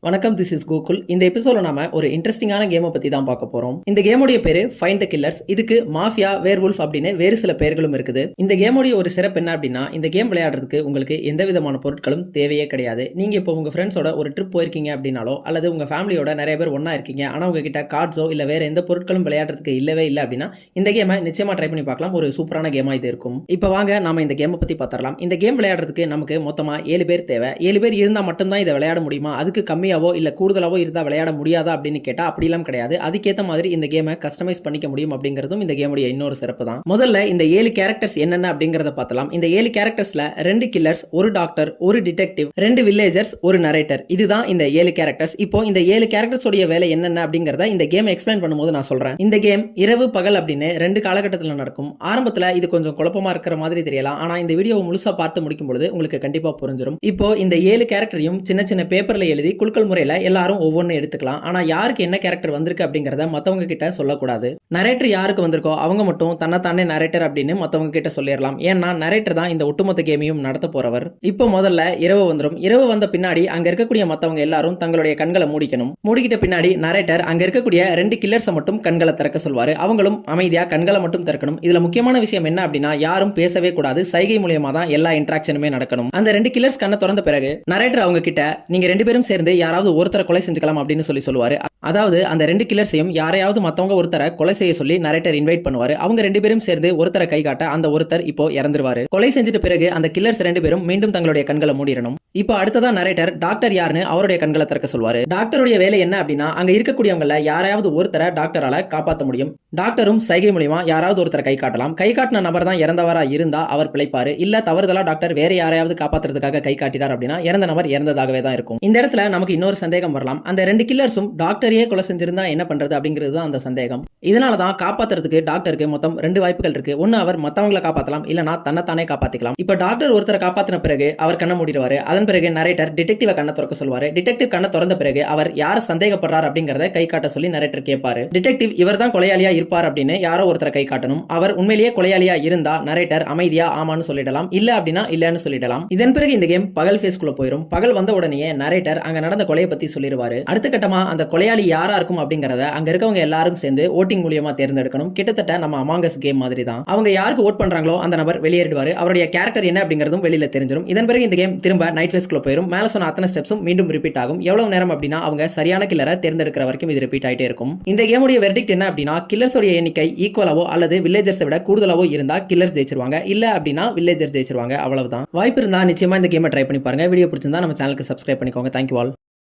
வணக்கம், this is Gokul. இந்த எபிசோட நாம ஒரு இன்ட்ரெஸ்டிங்கான கேமை பத்தி தான் பார்க்க போறோம். இந்த கேமுடைய பேரு ஃபைண்ட் த கில்லர்ஸ். இதுக்கு மாஃபியா, வேர்வுல்ஃப் அப்படின்னு வேறு சில பெயர்களும் இருக்குது. இந்த கேமுடைய ஒரு சிறப்பு என்ன அப்படின்னா, இந்த கேம் விளையாடுறதுக்கு உங்களுக்கு எந்த விதமான பொருட்களும் தேவையே கிடையாது. நீங்க இப்போ உங்க ஃப்ரெண்ட்ஸோட ஒரு ட்ரிப் போயிருக்கீங்க அப்படின்னாலோ, அல்லது உங்க ஃபேமிலியோட நிறைய பேர் ஒன்னா இருக்கீங்க, ஆனா உங்ககிட்ட கார்ட்ஸோ இல்ல வேற எந்த பொருட்களும் விளையாடுறதுக்கு இல்லவே இல்லை அப்படின்னா, இந்த கேமை நிச்சயமா ட்ரை பண்ணி பார்க்கலாம். ஒரு சூப்பரான கேமா இது இருக்கும். இப்போ வாங்க நாம இந்த கேமை பத்தி பார்த்தரலாம். இந்த கேம் விளையாடுறதுக்கு நமக்கு மொத்தமா 7 பேர் தேவை. 7 பேர் இருந்தா மட்டும்தான் இதை விளையாட முடியுமா? அதுக்கு கம்மியாவோ இல்ல கூடுதலாவோ இருந்தா விளையாட முடியாதா அப்படின்னு கேட்டா அப்படிலாம் கிடையாது. அதுக்கேற்ற மாதிரி இந்த கேமை கஸ்டமைஸ் பண்ணிக்க முடியும் அப்படிங்கிறதும் இந்த கேமுடைய இன்னொரு சிறப்பு தான். முதல்ல இந்த 7 கேரக்டர்ஸ் என்னென்ன அப்படிங்கறத பார்த்தலாம். இந்த 7 கேரக்டர்ஸ்ல 2 கில்லர்ஸ், ஒரு டாக்டர், ஒரு டிடெக்டிவ், 2 வில்லேஜர்ஸ், ஒரு நரேட்டர். இதுதான் இந்த 7 கேரக்டர்ஸ். இப்போ இந்த 7 கேரக்டர்ஸ் உடைய வேலை என்னென்ன அப்படிங்கறத இந்த கேம் எக்ஸ்பிளைன் பண்ணும்போது நான் சொல்றேன். இந்த கேம் இரவு பகல் அப்படின்னு 2 காலகட்டத்தில் நடக்கும். ஆரம்பத்துல இது கொஞ்சம் குழப்பமா இருக்கிற மாதிரி தெரியலாம். ஆனா இந்த வீடியோ முழுசா பார்த்து முடிக்கும் பொழுது உங்களுக்கு கண்டிப்பா புரிஞ்சிடும். இப்போ இந்த 7 கேரக்டரையும் சின்ன சின்ன பேப்பர்ல எழுதி குலுக்கல் முறையில எல்லாரும் ஒவ்வொன்னு எடுத்துக்கலாம். ஆனா யாருக்கு என்ன கேரக்டர் வந்திருக்கு அப்படிங்கறத மத்தவங்க கிட்ட சொல்லக்கூடாது. நரேட்டர் யாருக்கு வந்திருக்கோ அவங்க மட்டும் தன்னைத்தானே நரேட்டர் அப்படின்னு மத்தவங்க கிட்ட சொல்லிடலாம். ஏன்னா நரேட்டர் தான் இந்த ஒட்டுமொத்த கேமையும் நடத்த போறவர். இப்போ முதல்ல இரவு வந்துடும். இரவு வந்த பின்னாடி அங்க இருக்கக்கூடிய மத்தவங்க எல்லாரும் தங்களுடைய கண்களை மூடிக்கணும். மூடிக்கிட்ட பின்னாடி நரேட்டர் அங்க இருக்கக்கூடிய 2 கில்லர்ஸை மட்டும் கண்களை திறக்க சொல்வாரு. அவங்களும் அமைதியா கண்களை மட்டும் திறக்கணும். இதுல முக்கியமான விஷயம் என்ன அப்படின்னா, யாரும் பேசவே கூடாது. சைகை மூலியமா தான் எல்லா இன்டராக்ஷனுமே நடக்கணும். அந்த 2 கில்லர்ஸ் கண்ணை திறந்த பிறகு நரேட்டர் அவங்க கிட்ட, நீங்க 2 பேரும் சேர்ந்து யாராவது ஒருத்தரை கொலை செஞ்சுக்கலாம் அப்படின்னு சொல்லுவாரு. அதாவது அந்த 2 கில்லர்ஸையும் யாரையாவது மத்தவங்க ஒருத்தரை கொலை செய்ய சொல்லி நரேட்டர் இன்வைட் பண்ணுவாரு. அவங்க 2 பேரும் சேர்ந்து ஒருத்தரை கை காட்ட அந்த ஒருத்தர் இப்போ இறந்துருவாரு. கொலை செஞ்சுட்டு பிறகு அந்த கில்லர்ஸ் 2 பேரும் மீண்டும் தங்களுடைய கண்களை மூடிடணும். இப்போ அடுத்ததா நரேட்டர் டாக்டர் யாருன்னு அவருடைய கண்களை திறக்க சொல்வாரு. டாக்டருடைய வேலை என்ன அப்படின்னா, அங்க இருக்கக்கூடியவங்கள யாராவது ஒருத்தரை டாக்டரால காப்பாற்ற முடியும். டாக்டரும் சைகை மூலியமா யாராவது ஒருத்தரை கை காட்டலாம். கை காட்டின நபர் தான் இறந்தவரா இருந்தா அவர் பிழைப்பாரு. இல்ல தவறுதலா டாக்டர் வேற யாரையாவது காப்பாத்துறதுக்காக கை காட்டினார் அப்படின்னா இறந்த நபர் இறந்ததாகவே தான் இருக்கும். இந்த இடத்துல நமக்கு இன்னொரு சந்தேகம் வரலாம். அந்த 2 கில்லர்ஸும் டாக்டரையே கொலை செஞ்சிருந்தா என்ன பண்றது அப்படிங்கிறது தான் அந்த சந்தேகம். இதனாலதான் காப்பாத்துறதுக்கு டாக்டருக்கு மொத்தம் 2 வாய்ப்புகள் இருக்கு. ஒன்னு, அவர் மத்தவங்களை காப்பாத்தலாம், இல்லனா தன்னைத்தானே காப்பாத்திக்கலாம். இப்ப டாக்டர் ஒருத்தரை காப்பாத்தின பிறகு அவர் கண்ணை மூடிடுவாரு. அதன் பிறகு நரேட்டர் டிடெக்டிவ கண்ணை திறக்க சொல்வாரு. டிடெக்டிவ் கண்ணை திறந்த பிறகு அவர் யாரை சந்தேகப்படுறார் அப்படிங்கறத கை காட்ட சொல்லி நரேட்டர் கேட்பாரு. டிடெக்டிவ் இவர் தான் கொலையாளியா இருப்பார் அப்படின்னு யாரோ ஒருத்தரை கை காட்டணும். அவர் உண்மையிலேயே கொலையாளியா இருந்தா நரேட்டர் அமைதியா ஆமான்னு சொல்லிடலாம், இல்ல அப்படின்னா இல்லன்னு சொல்லிடலாம். இதன் பிறகு இந்த கேம் பகல் ஃபேஸ்க்குள்ள போயிடும். பகல் வந்த உடனே நரேட்டர் அங்க நடந்த கொலையை பத்தி சொல்லிடுவாரு. அடுத்த கட்டமா அந்த கொலையாளி யாரா இருக்கும் அப்படிங்கறத அங்க இருக்கவங்க எல்லாரும் சேர்ந்து ஓட்டிங் மூலியமா தேர்ந்தெடுக்கணும். கிட்டத்தட்ட நம்ம அமாங் அஸ் கேம் மாதிரி தான். அவங்க யாருக்கு ஓட் பண்றாங்களோ அந்த நபர் வெளியேறிடுவாரு. அவருடைய கேரக்டர் என்ன அப்படிங்கறதும் வெளியில தெரிஞ்சிடும். இதன் பிறகு இந்த கேம் திரும்ப நைட் ஃபேஸ்க்குள்ள போயிடும். மேல சொன்ன அத்தனை ஸ்டெப்ஸும் மீண்டும் ரிப்பீட் ஆகும். எவ்வளவு நேரம் அப்படின்னா, அவங்க சரியான கில்லரை தேர்ந்தெடுக்கிற வரைக்கும் இது ரிப்பீட் ஆயிட்டே இருக்கும். இந்த கேமுடைய வெர்டிக்ட் என்ன அப்படின்னா, கில்லர்ஸோட எண்ணிக்கை ஈக்குவலாவோ அல்லது வில்லேஜர்ஸை விட கூடுதலாவோ இருந்தா கில்லர்ஸ் ஜெயிச்சிருவாங்க. இல்ல அப்படின்னா வில்லேஜர்ஸ் ஜெயிச்சிருவாங்க. அவ்வளவுதான். வாய்ப்பு இருந்தா நிச்சயமா இந்த கேமை ட்ரை பண்ணி பாருங்க. வீடியோ பிடிச்சிருந்தா நம்ம சேனலுக்கு சப்ஸ்கிரைப் பண்ணிக்கோங்க. Thank you all.